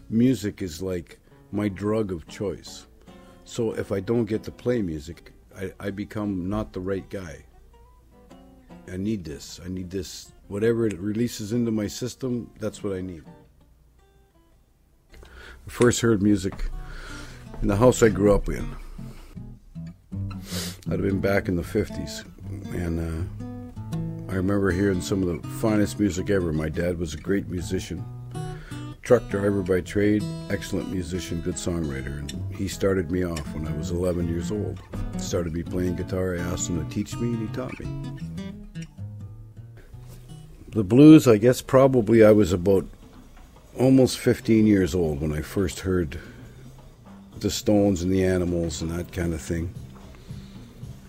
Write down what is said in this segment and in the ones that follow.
music is like my drug of choice. So if I don't get to play music, I become not the right guy. I need this. Whatever it releases into my system, that's what I need. I first heard music in the house I grew up in. I'd have been back in the 50s. And I remember hearing some of the finest music ever. My dad was a great musician. Truck driver by trade, excellent musician, good songwriter. And he started me off when I was 11 years old. Started me playing guitar. I asked him to teach me, and he taught me. The blues, I guess probably I was about almost 15 years old when I first heard the Stones and the Animals and that kind of thing.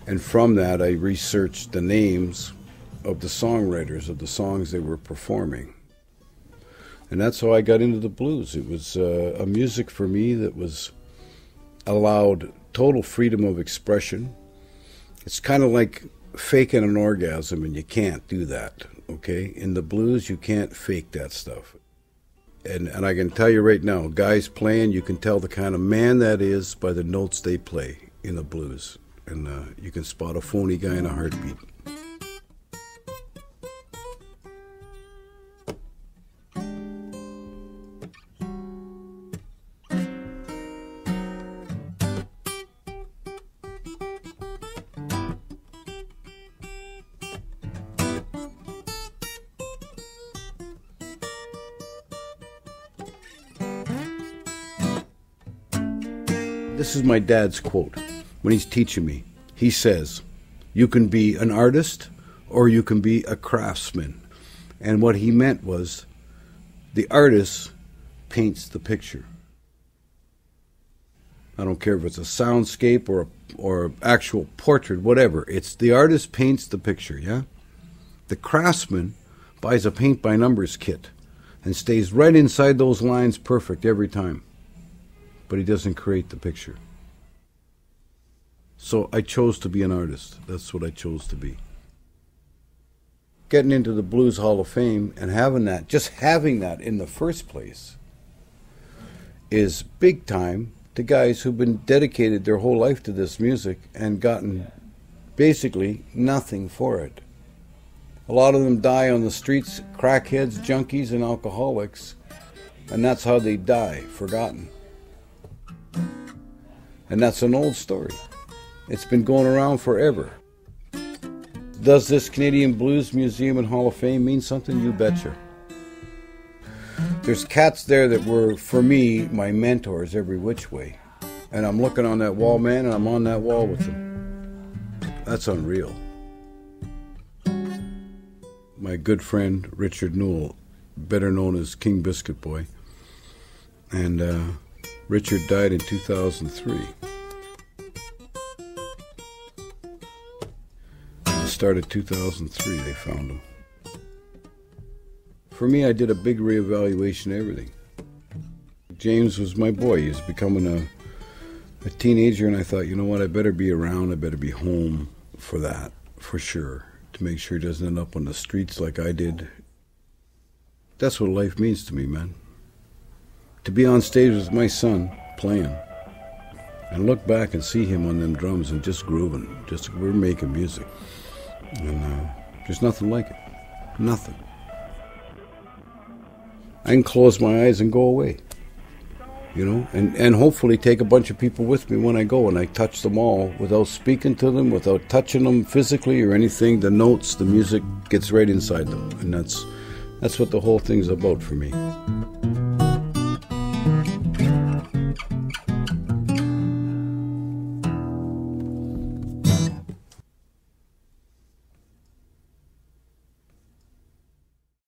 And from that, I researched the names of the songwriters of the songs they were performing. And that's how I got into the blues. It was a music for me that was allowed total freedom of expression. It's kind of like faking an orgasm, and you can't do that, okay? In the blues, you can't fake that stuff. And I can tell you right now, guys playing, you can tell the kind of man that is by the notes they play in the blues. And you can spot a phony guy in a heartbeat. This is my dad's quote when he's teaching me. He says, you can be an artist or you can be a craftsman. And what he meant was the artist paints the picture. I don't care if it's a soundscape or actual portrait, whatever. It's the artist paints the picture, yeah? The craftsman buys a paint-by-numbers kit and stays right inside those lines perfect every time. But he doesn't create the picture. So I chose to be an artist. That's what I chose to be. Getting into the Blues Hall of Fame and having that, just having that in the first place, is big time to guys who've been dedicated their whole life to this music and gotten basically nothing for it. A lot of them die on the streets, crackheads, junkies, and alcoholics, and that's how they die, forgotten. And that's an old story. It's been going around forever. Does this Canadian Blues Museum and Hall of Fame mean something? You betcha. There's cats there that were, for me, my mentors every which way. And I'm looking on that wall, man, and I'm on that wall with them. That's unreal. My good friend, Richard Newell, better known as King Biscuit Boy. And Richard died in 2003. It started 2003, they found him. For me, I did a big reevaluation of everything. James was my boy. He was becoming a teenager, and I thought, you know what, I better be around, I better be home for that, for sure, to make sure he doesn't end up on the streets like I did. That's what life means to me, man. To be on stage with my son playing and look back and see him on them drums and just grooving, we're making music. And there's nothing like it. Nothing. I can close my eyes and go away, you know, and hopefully take a bunch of people with me when I go, and I touch them all without speaking to them, without touching them physically or anything. The notes, the music gets right inside them, and that's what the whole thing's about for me.